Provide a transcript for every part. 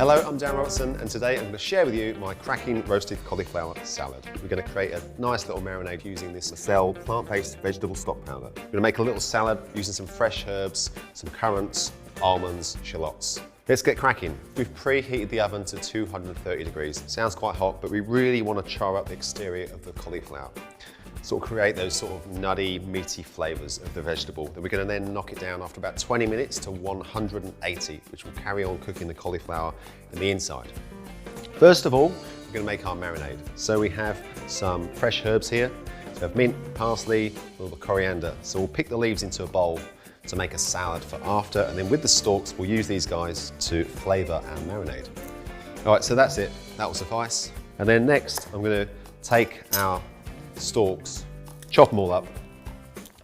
Hello, I'm Darren Robertson, and today I'm going to share with you my cracking roasted cauliflower salad. We're going to create a nice little marinade using this Massel plant-based vegetable stock powder. We're going to make a little salad using some fresh herbs, some currants, almonds, shallots. Let's get cracking. We've preheated the oven to 230 degrees. Sounds quite hot, but we really want to char up the exterior of the cauliflower. Sort of create those sort of nutty, meaty flavours of the vegetable. Then we're going to then knock it down after about 20 minutes to 180, which will carry on cooking the cauliflower in the inside. First of all, we're going to make our marinade. So we have some fresh herbs here. So we have mint, parsley, a little coriander. So we'll pick the leaves into a bowl to make a salad for after, and then with the stalks, we'll use these guys to flavour our marinade. All right, so that's it. That will suffice. And then next, I'm going to take our stalks, chop them all up,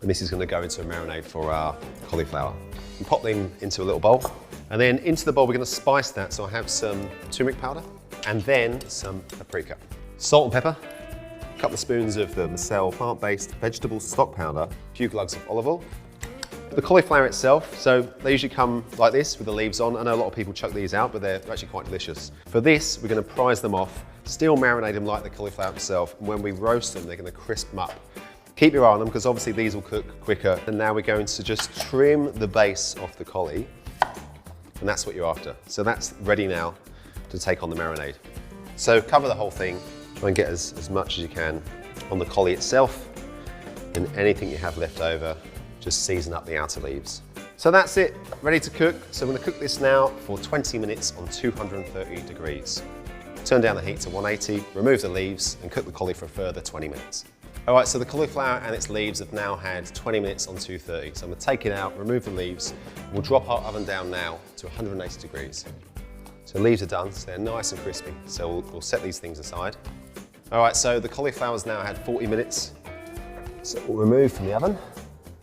and this is going to go into a marinade for our cauliflower. And pop them into a little bowl, and then into the bowl we're going to spice that. So I have some turmeric powder and then some paprika, salt and pepper, a couple of spoons of the Massel plant-based vegetable stock powder, a few glugs of olive oil. The cauliflower itself, so they usually come like this with the leaves on. I know a lot of people chuck these out, but they're actually quite delicious. For this, we're going to prise them off, still marinate them like the cauliflower itself, and when we roast them, they're going to crisp them up. Keep your eye on them, because obviously these will cook quicker. And now we're going to just trim the base off the cauli, and that's what you're after. So that's ready now to take on the marinade. So cover the whole thing, try and get as much as you can on the cauli itself, and anything you have left over, just season up the outer leaves. So that's it, ready to cook. So I'm going to cook this now for 20 minutes on 230 degrees. Turn down the heat to 180, remove the leaves, and cook the cauli for a further 20 minutes. All right, so the cauliflower and its leaves have now had 20 minutes on 230. So I'm going to take it out, remove the leaves. We'll drop our oven down now to 180 degrees. So the leaves are done, so they're nice and crispy. So we'll set these things aside. All right, so the cauliflower's now had 40 minutes. So we'll remove from the oven.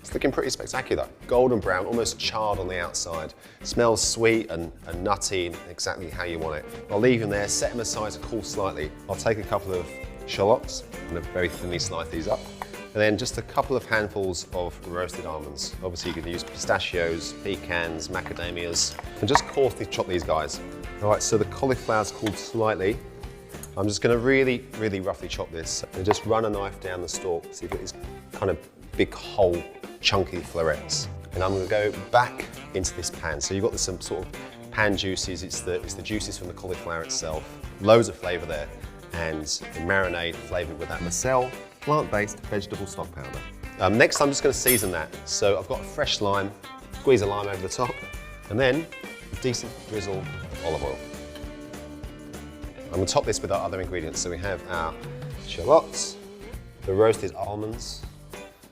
It's looking pretty spectacular. Golden brown, almost charred on the outside. Smells sweet and nutty, and exactly how you want it. I'll leave them there, set them aside to cool slightly. I'll take a couple of shallots, I'm going to very thinly slice these up. And then just a couple of handfuls of roasted almonds. Obviously you can use pistachios, pecans, macadamias, and just coarsely chop these guys. All right, so the cauliflower's cooled slightly. I'm just going to really, really roughly chop this and just run a knife down the stalk so you've got these kind of big whole chunky florets. And I'm going to go back into this pan. So you've got some sort of pan juices. It's the juices from the cauliflower itself. Loads of flavour there, and the marinade flavoured with that Massel plant-based vegetable stock powder. Next, I'm just going to season that. So I've got a fresh lime, squeeze a lime over the top, and then a decent drizzle of olive oil. I'm going to top this with our other ingredients. So we have our shallots, the roasted almonds,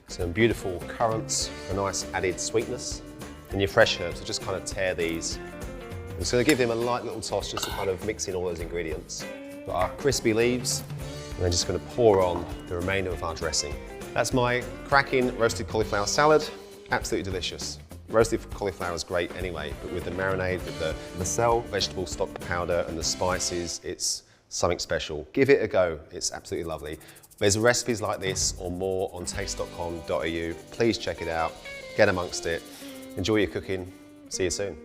some beautiful currants for nice added sweetness, and your fresh herbs. So just kind of tear these. I'm just going to give them a light little toss just to kind of mix in all those ingredients. Got our crispy leaves, and I'm just going to pour on the remainder of our dressing. That's my cracking roasted cauliflower salad. Absolutely delicious. Roasted cauliflower is great anyway, but with the marinade, with the Massel vegetable stock powder and the spices, it's something special. Give it a go, it's absolutely lovely. There's recipes like this or more on taste.com.au. Please check it out, get amongst it, enjoy your cooking. See you soon.